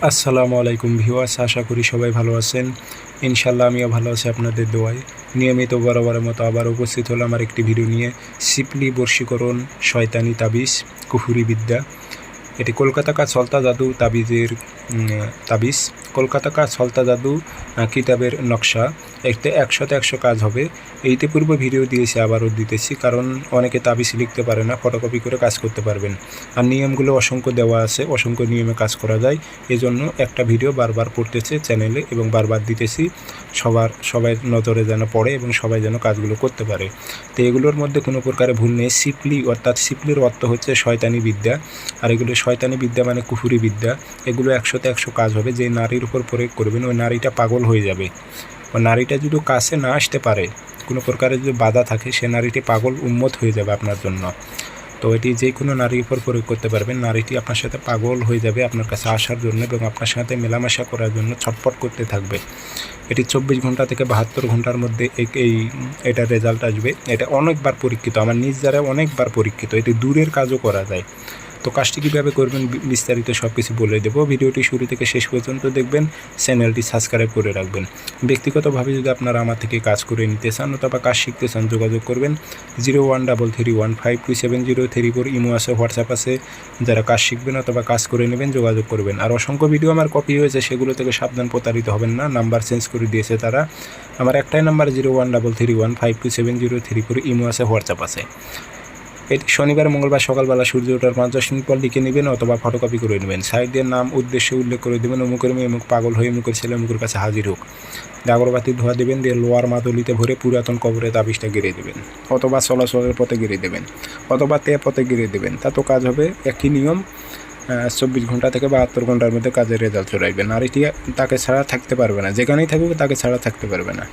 আসসালামু আলাইকুম ভিউয়ার্স, আশা করি সবাই ভালো আছেন। ইনশাল্লাহ আমিও ভালো আছি আপনাদের দোয়ায়। নিয়মিত বরাবরের মতো আবার উপস্থিত হলো আমার একটি ভিডিও নিয়ে। সিপলি বর্ষীকরণ শয়তানি তাবিজ কুফুরি বিদ্যা। এটি কলকাতা কা সলতা জাদু তাবিজের তাবিজ। কলকাতা কা সলতা জাদু কিতাবের নকশা। এতে 100-100 কাজ হবে। এইতে পূর্ব ভিডিও দিয়েছি, আবারও দিতেছি, কারণ অনেকে তাবিজ লিখতে পারে না, ফটোকপি করে কাজ করতে পারবেন। আর নিয়মগুলো অসংখ্য দেওয়া আছে, অসংখ্য নিয়মে কাজ করা যায়। এজন্য একটা ভিডিও বারবার পড়তেছে চ্যানেলে এবং বারবার দিতেছি, সবাই নজরে যেন পড়ে এবং সবাই যেন কাজগুলো করতে পারে। তো এগুলোর মধ্যে কোনো প্রকারে ভুল নেই। সিপলি অর্থাৎ সিপলির অর্থ হচ্ছে শয়তানি বিদ্যা। আর এগুলো শয়তানি বিদ্যা মানে কুফুরি বিদ্যা। এগুলো 100-100 কাজ হবে। যে নারীর উপর প্রয়োগ করবেন ওই নারীটা পাগল হয়ে যাবে। ওই নারীটা যদি কাছে না আসতে পারে, কোনো প্রকারে যদি বাধা থাকে, সে নারীটি পাগল উন্মত্ত হয়ে যাবে আপনার জন্য। তো এটি যে কোনো নারীর উপর প্রয়োগ করতে পারবেন। নারীটি আপনার সাথে পাগল হয়ে যাবে আপনার কাছে আসার জন্য এবং আপনার সাথে মেলামেশা করার জন্য ছটফট করতে থাকবে। এটি 24 ঘন্টা থেকে 72 ঘন্টার মধ্যে এটার রেজাল্ট আসবে। এটা অনেকবার পরীক্ষিত, আমার নিজ দ্বারা অনেকবার পরীক্ষিত। এটি দূরের কাজও করা যায়। তো কাজটি কীভাবে করবেন বিস্তারিত সব কিছু বলে দেবো। ভিডিওটি শুরু থেকে শেষ পর্যন্ত দেখবেন, চ্যানেলটি সাবস্ক্রাইব করে রাখবেন। ব্যক্তিগতভাবে যদি আপনারা আমার থেকে কাজ করে নিতে চান অথবা কাজ শিখতে চান, যোগাযোগ করবেন 0133152703 ইমো আছে, হোয়াটসঅ্যাপ আছে। যারা কাজ শিখবেন অথবা কাজ করে নেবেন যোগাযোগ করবেন। আর অসংখ্য ভিডিও আমার কপি হয়েছে, সেগুলো থেকে সাবধান, প্রতারিত হবেন না। নাম্বার চেঞ্জ করে দিয়েছে তারা। আমার একটাই নাম্বার 0133152703 ইমো আছে, হোয়াটসঅ্যাপ আছে। এটি শনিবার মঙ্গলবার সকালবেলা সূর্য ওঠার 5-10 মিনিট পর লিখে নেবেন অথবা ফটোকপি করে নেবেন। সাইডের নাম উদ্দেশ্যে উল্লেখ করে দেবেন, অমুকের মেয়ে অমুক পাগল হয়ে অমুকের ছেলে অমুকের কাছে হাজির হোক। আগরবাতি ধোয়া দেবেন, দিয়ে লোয়ার মাদুলিতে ভরে পুরাতন কবরে তাবিজটা গেড়ে দেবেন, অথবা চলাচলের পথে গেড়ে দেবেন, অথবা পথে গেড়ে দেবেন। তা তো কাজ হবে। একই নিয়ম। 24 ঘন্টা থেকে 72 ঘন্টার মধ্যে কাজের রেজাল্ট চলে আসবে। নারীটি তাকে ছাড়া থাকতে পারবে না, যেখানেই থাকুক তাকে ছাড়া থাকতে পারবে না।